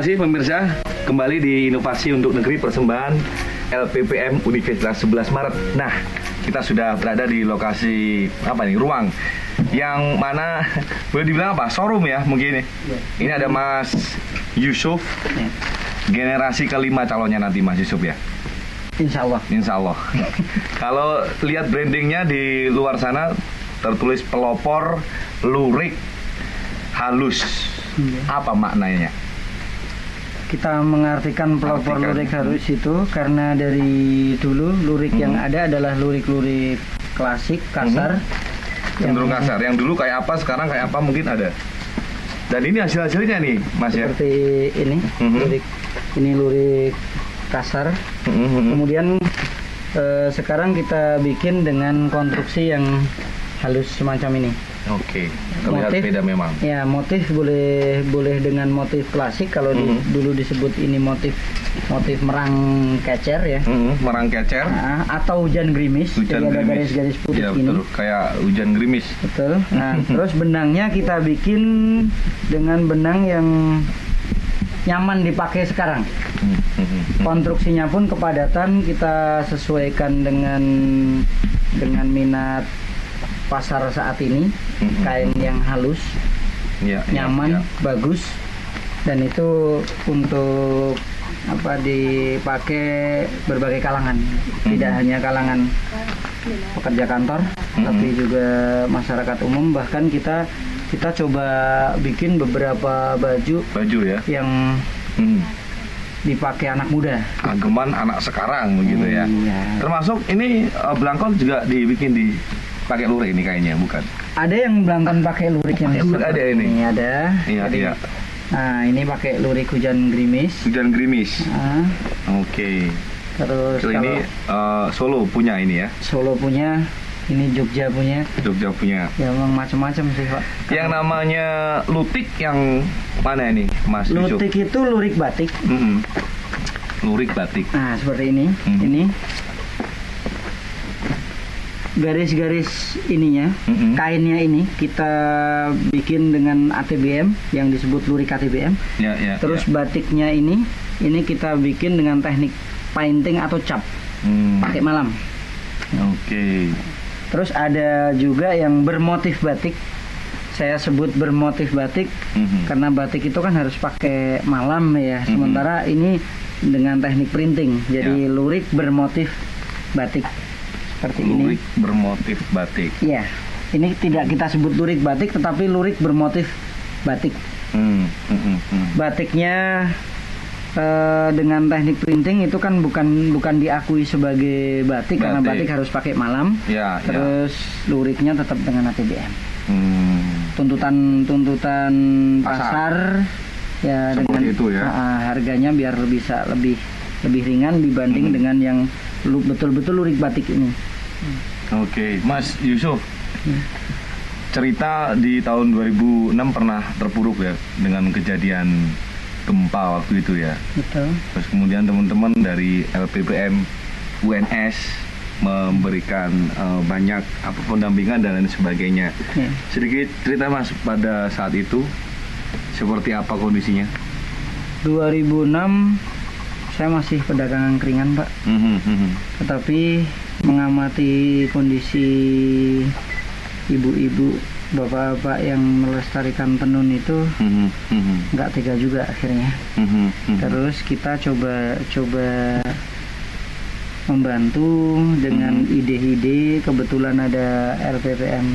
kasih pemirsa, kembali di Inovasi untuk Negeri persembahan LPPM Universitas 11 Maret. Nah, kita sudah berada di lokasi ruang yang mana boleh dibilang showroom ya mungkin. Ini ada Mas Yusuf, generasi kelima calonnya nanti Mas Yusuf ya. Insya Allah. Kalau lihat brandingnya di luar sana tertulis pelopor lurik halus. Apa maknanya? Kita mengartikan pelopor lurik halus itu karena dari dulu lurik yang ada adalah lurik-lurik klasik, kasar. Cenderung kasar. Yang dulu kayak apa, sekarang kayak apa mungkin ada. Dan ini hasil-hasilnya nih, Mas ya. Seperti ini, lurik. Ini lurik kasar. Kemudian sekarang kita bikin dengan konstruksi yang halus semacam ini. Oke, terlihat beda memang. Ya, motif boleh dengan motif klasik. Kalau dulu disebut ini motif merang kecer ya. Merang kecer. Atau hujan gerimis. Jadi ada garis-garis putih ya, ini. Betul, kayak hujan gerimis. Betul. Nah, terus benangnya kita bikin dengan benang yang nyaman dipakai sekarang. Konstruksinya pun kepadatan kita sesuaikan dengan minat pasar saat ini. Kain yang halus, nyaman, bagus, dan itu untuk dipakai berbagai kalangan. Tidak hanya kalangan pekerja kantor, tapi juga masyarakat umum. Bahkan kita coba bikin beberapa baju ya yang dipakai anak muda. Ageman anak sekarang begitu ya. Termasuk ini belangkon juga dibikin pakai lurik ini kayaknya, bukan? Ada yang belangkon pakai lurik yang ada ini. Ini ada. Iya. Nah, ini pakai lurik hujan gerimis. Hujan gerimis. Oke. Terus ini Solo punya ini ya? Solo punya. Ini Jogja punya. Ya, memang macam-macam sih, Pak. Yang namanya lutik yang mana ini, Mas Yusuf? Lutik itu lurik batik. Lurik batik. Nah, seperti ini. Ini garis-garis ininya, kainnya ini kita bikin dengan ATBM yang disebut lurik ATBM. Terus batiknya ini kita bikin dengan teknik painting atau cap, pakai malam. Oke. Terus ada juga yang bermotif batik. Saya sebut bermotif batik karena batik itu kan harus pakai malam ya. Sementara ini dengan teknik printing. Jadi lurik bermotif batik. Seperti ini. Lurik bermotif batik. Iya. Ini tidak kita sebut lurik batik, tetapi lurik bermotif batik. Batiknya dengan teknik printing itu kan bukan diakui sebagai batik karena batik harus pakai malam. Terus luriknya tetap dengan ATBM. Tuntutan pasar ya dengan itu ya. Harganya biar bisa lebih ringan dibanding dengan yang betul-betul lurik batik ini. Oke, Mas Yusuf. Cerita di tahun 2006 pernah terpuruk ya dengan kejadian gempa waktu itu ya. Betul. Terus kemudian teman-teman dari LPPM UNS memberikan banyak pendampingan dan lain sebagainya. Sedikit cerita Mas pada saat itu seperti apa kondisinya? 2006 saya masih pedagang angkringan, Pak. Tetapi mengamati kondisi ibu-ibu, bapak-bapak yang melestarikan tenun itu nggak tega juga akhirnya. Terus kita coba membantu dengan ide-ide. Kebetulan ada LPPM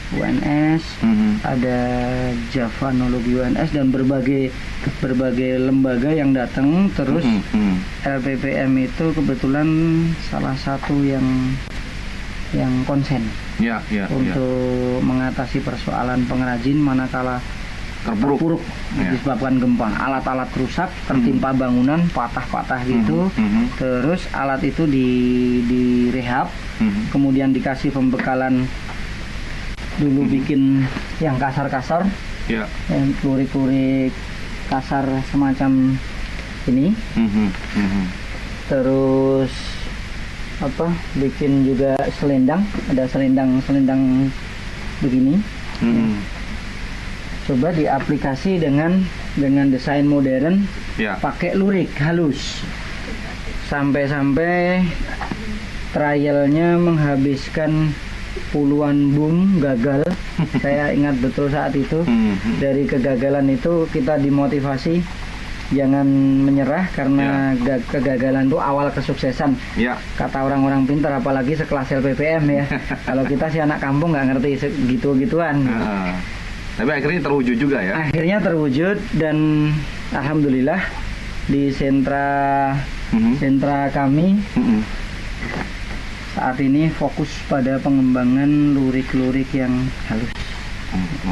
UNS, ada Javanologi UNS dan berbagai lembaga yang datang. Terus LPPM itu kebetulan salah satu yang konsen untuk mengatasi persoalan pengrajin manakala terpuruk disebabkan gempa. Alat-alat rusak, tertimpa bangunan, patah-patah gitu. Terus alat itu direhab, kemudian dikasih pembekalan. Dulu bikin yang kasar-kasar, yang lurik-lurik kasar semacam ini. Terus bikin juga selendang, ada selendang begini. coba diaplikasi dengan desain modern, Ya. pakai lurik halus. Sampai-sampai trialnya menghabiskan puluhan boom gagal. Saya ingat betul saat itu. Dari kegagalan itu kita dimotivasi jangan menyerah karena kegagalan itu awal kesuksesan. Ya. Kata orang-orang pintar, apalagi sekelas LPPM ya. Kalau kita sih anak kampung nggak ngerti gitu-gituan. Tapi akhirnya terwujud juga ya. Akhirnya terwujud dan alhamdulillah di sentra kami saat ini fokus pada pengembangan lurik-lurik yang halus.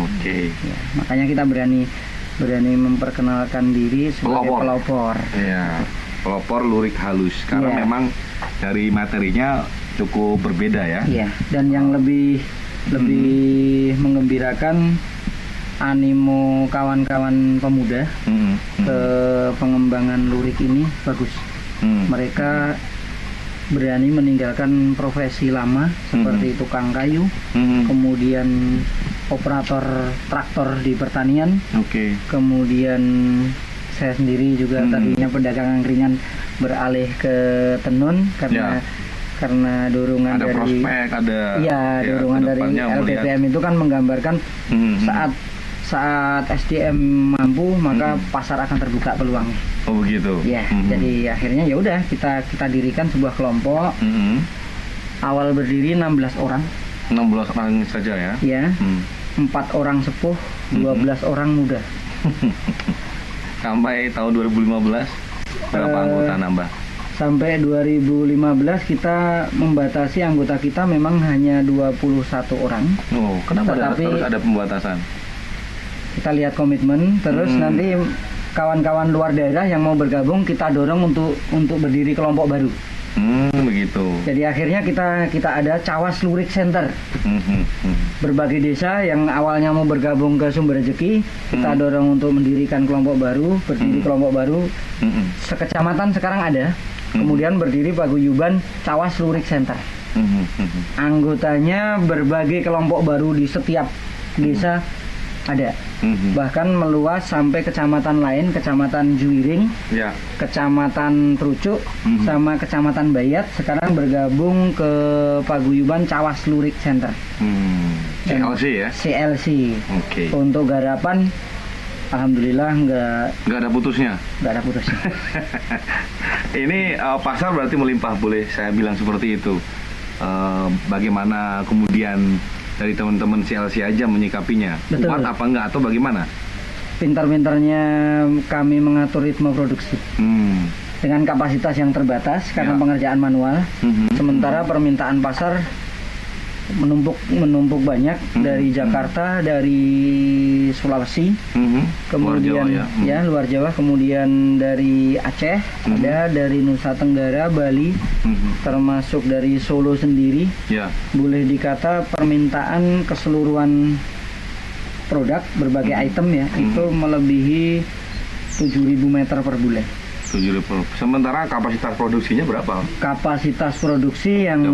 Oke. Ya, makanya kita berani memperkenalkan diri sebagai pelopor. Iya, pelopor lurik halus karena Iya. memang dari materinya cukup berbeda ya. Iya, dan yang lebih menggembirakan animo kawan-kawan pemuda ke pengembangan lurik ini bagus. Mereka berani meninggalkan profesi lama seperti tukang kayu, kemudian operator traktor di pertanian, kemudian saya sendiri juga tadinya pedagang angkringan beralih ke tenun karena dorongan ada dari prospek, dorongan dari LPPM itu kan menggambarkan saat SDM mampu maka pasar akan terbuka peluangnya. Oh begitu. Ya, jadi akhirnya ya udah kita dirikan sebuah kelompok. Awal berdiri 16 orang. 16 orang saja ya. Ya. 4 orang sepuh, 12 orang muda. Sampai tahun 2015 berapa anggota nambah? Sampai 2015 kita membatasi anggota kita memang hanya 21 orang. Oh, kenapa terus ada pembatasan? Kita lihat komitmen, terus nanti kawan-kawan luar daerah yang mau bergabung kita dorong untuk berdiri kelompok baru. Begitu. Jadi akhirnya kita ada Cawas Lurik Center. Berbagai desa yang awalnya mau bergabung ke Sumber Rezeki, kita dorong untuk mendirikan kelompok baru, berdiri kelompok baru. Sekecamatan sekarang ada. Kemudian berdiri paguyuban Cawas Lurik Center. Anggotanya berbagai kelompok baru di setiap desa ada. Bahkan meluas sampai kecamatan lain, kecamatan Juwiring, kecamatan Trucuk, sama kecamatan Bayat sekarang bergabung ke paguyuban Cawas Lurik Center. CLC ya? CLC. Oke. Untuk garapan alhamdulillah nggak ada putusnya. Nggak ada putusnya. Ini pasar berarti melimpah, boleh saya bilang seperti itu. Bagaimana kemudian dari teman-teman CLC aja menyikapinya? Betul. Kuat apa enggak atau bagaimana? Pintar-pintarnya kami mengatur ritme produksi dengan kapasitas yang terbatas karena pengerjaan manual. Sementara permintaan pasar menumpuk banyak dari Jakarta, dari Sulawesi, kemudian luar Jawa, kemudian dari Aceh, ada dari Nusa Tenggara, Bali, termasuk dari Solo sendiri. Boleh dikata permintaan keseluruhan produk berbagai item ya itu melebihi 7.000 meter per bulan. Sementara kapasitas produksinya berapa? Kapasitas produksi yang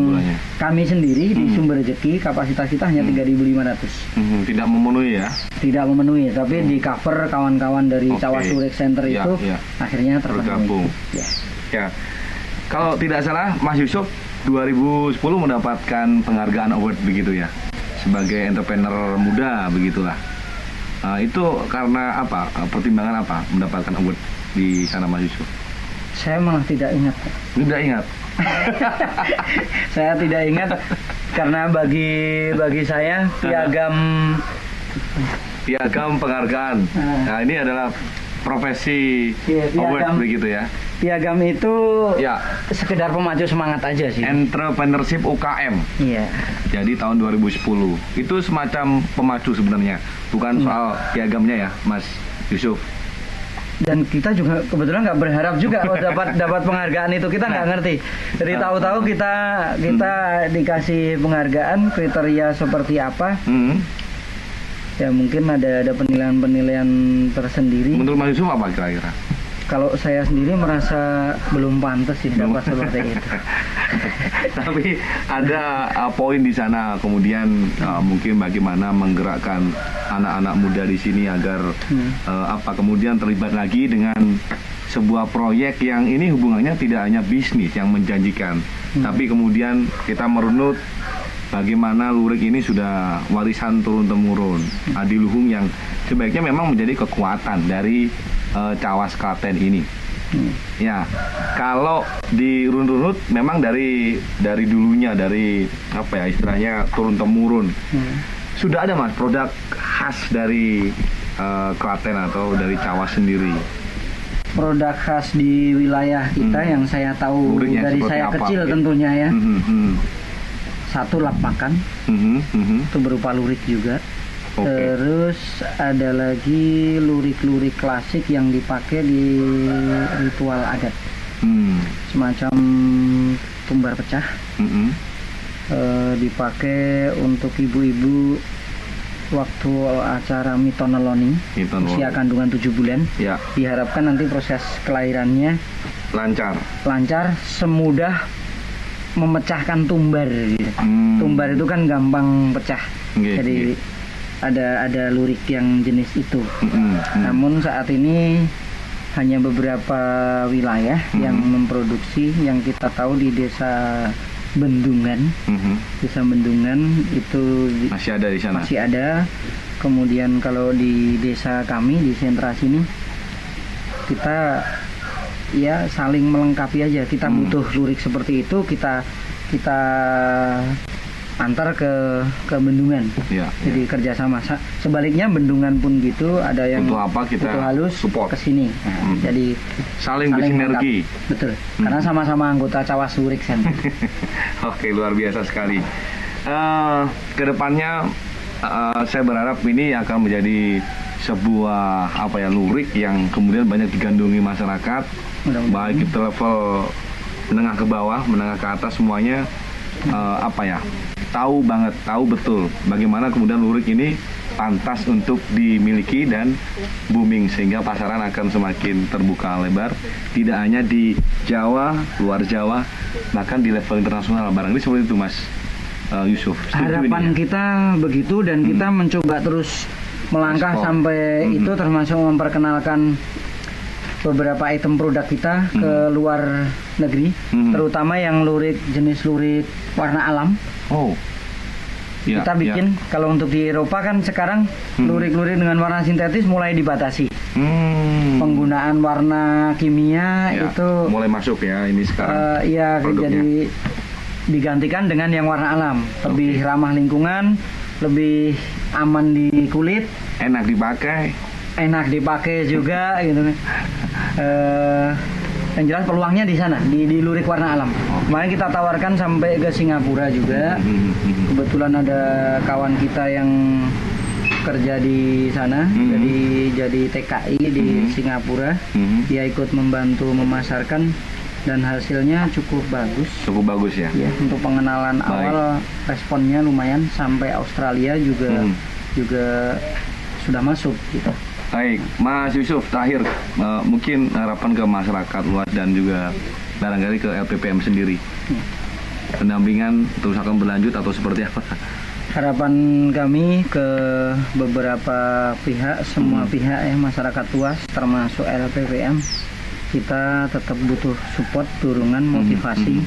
kami sendiri di Sumber Rezeki kapasitas kita hanya 3.500. Tidak memenuhi ya? Tidak memenuhi, tapi di cover kawan-kawan dari Cawas Lurik Center itu akhirnya tergabung. Ya. Kalau tidak salah Mas Yusuf 2010 mendapatkan penghargaan award begitu ya? Sebagai entrepreneur muda begitulah. Itu karena apa? Pertimbangan apa mendapatkan award di sana Mas Yusuf? Saya malah tidak ingat. Tidak ingat? Saya tidak ingat karena bagi saya piagam penghargaan. Nah ini adalah profesi award begitu ya? Piagam itu sekedar pemacu semangat aja sih. Entrepreneurship UKM. Iya. Jadi tahun 2010 itu semacam pemacu sebenarnya, bukan soal piagamnya ya, Mas Yusuf. Dan kita juga kebetulan nggak berharap juga dapat penghargaan itu, kita nggak ngerti. Jadi tahu-tahu kita dikasih penghargaan, kriteria seperti apa? Ya mungkin ada penilaian tersendiri. Menurut Mas Yusuf apa kira-kira? Kalau saya sendiri merasa belum pantas sih dapat seperti itu. Tapi ada poin di sana, kemudian mungkin bagaimana menggerakkan anak-anak muda di sini agar kemudian terlibat lagi dengan sebuah proyek yang ini hubungannya tidak hanya bisnis yang menjanjikan, tapi kemudian kita merunut bagaimana lurik ini sudah warisan turun-temurun adiluhung yang sebaiknya memang menjadi kekuatan dari Cawas Klaten ini. Ya, kalau dirunut memang dari dulunya, dari apa ya istilahnya turun-temurun. Sudah ada Mas produk khas dari Klaten atau dari Cawas sendiri? Produk khas di wilayah kita yang saya tahu Luriknya dari saya apa? kecil tentunya ya. Satu, lap makan, itu berupa lurik juga. Terus ada lagi lurik-lurik klasik yang dipakai di ritual adat, semacam tumbar pecah, dipakai untuk ibu-ibu waktu acara mitonoloni, usia kandungan 7 bulan. Ya. Diharapkan nanti proses kelahirannya lancar, semudah memecahkan tumbar gitu. Tumbar itu kan gampang pecah. Jadi ada lurik yang jenis itu. Namun saat ini hanya beberapa wilayah yang memproduksi, yang kita tahu di desa Bendungan. Desa Bendungan itu masih ada di sana. Masih ada. Kemudian kalau di desa kami di sentra sini kita ya saling melengkapi aja. Kita butuh lurik seperti itu, kita antar ke Bendungan. Jadi kerjasama. Sebaliknya Bendungan pun gitu, ada yang untuk apa kita butuh halus support ke sini. Jadi saling bersinergi. Betul. Karena sama-sama anggota Cawas Lurik Center. Oke, luar biasa sekali. Kedepannya saya berharap ini akan menjadi sebuah lurik yang kemudian banyak digandungi masyarakat, baik itu level menengah ke bawah, menengah ke atas, semuanya tahu betul bagaimana kemudian lurik ini pantas untuk dimiliki dan booming, sehingga pasaran akan semakin terbuka lebar, tidak hanya di Jawa, luar Jawa, bahkan di level internasional. Barangkali seperti itu Mas Yusuf. Harapan kita begitu, dan kita mencoba terus melangkah sampai itu, termasuk memperkenalkan beberapa item produk kita ke luar negeri, terutama yang lurik jenis lurik warna alam. Kita bikin kalau untuk di Eropa kan sekarang lurik-lurik dengan warna sintetis mulai dibatasi. Penggunaan warna kimia itu mulai masuk ya ini sekarang. Jadi digantikan dengan yang warna alam, lebih ramah lingkungan, lebih aman di kulit, enak dipakai juga gitu kan. Yang jelas peluangnya di sana, di lurik warna alam. Kemarin kita tawarkan sampai ke Singapura juga. Kebetulan ada kawan kita yang kerja di sana, jadi TKI di Singapura. Dia ikut membantu memasarkan dan hasilnya cukup bagus. Cukup bagus ya. Ya, untuk pengenalan awal responnya lumayan, sampai Australia juga sudah masuk gitu. Baik, Mas Yusuf, terakhir mungkin harapan ke masyarakat luas dan juga barangkali ke LPPM sendiri. Pendampingan terus akan berlanjut atau seperti apa? Harapan kami ke beberapa pihak, semua pihak ya, masyarakat luas termasuk LPPM, kita tetap butuh support, dorongan, motivasi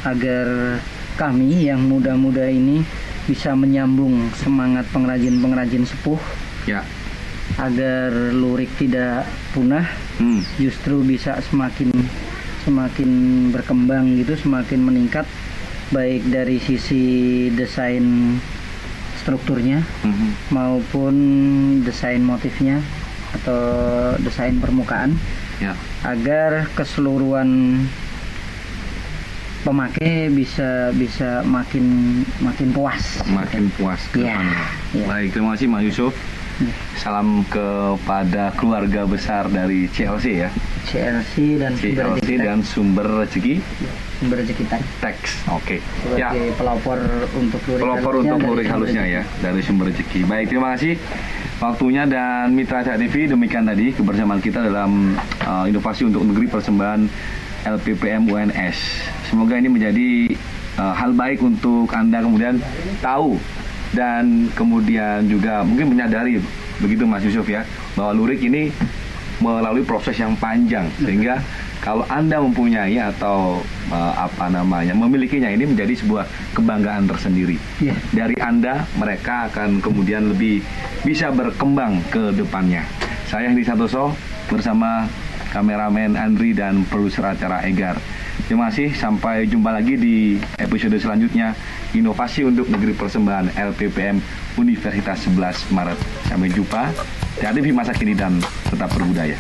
agar kami yang muda-muda ini bisa menyambung semangat pengrajin-pengrajin sepuh. Ya. Agar lurik tidak punah, justru bisa semakin berkembang gitu, semakin meningkat, baik dari sisi desain strukturnya maupun desain motifnya atau desain permukaan, agar keseluruhan pemakai bisa makin puas. Makin puas ke depannya. Baik, terima kasih Mas Yusuf. Salam kepada keluarga besar dari CLC ya. CLC dan Sumber Rezeki. Sumber Rezeki Teks. Oke. Sebagai pelopor untuk lurik halusnya ya dari Sumber Rezeki. Baik, terima kasih waktunya dan Mitra Cak TV. Demikian tadi kebersamaan kita dalam inovasi untuk negeri persembahan LPPM UNS. Semoga ini menjadi hal baik untuk Anda kemudian tahu dan kemudian juga mungkin menyadari begitu Mas Yusuf ya, bahwa lurik ini melalui proses yang panjang, sehingga kalau Anda mempunyai atau memilikinya, ini menjadi sebuah kebanggaan tersendiri. Dari Anda, mereka akan kemudian lebih bisa berkembang ke depannya. Saya Hendy Santoso bersama kameramen Andri dan produser acara Egar. Terima kasih, sampai jumpa lagi di episode selanjutnya, inovasi untuk negeri persembahan LPPM Universitas 11 Maret. Sampai jumpa, hati-hati di masa kini dan tetap berbudaya.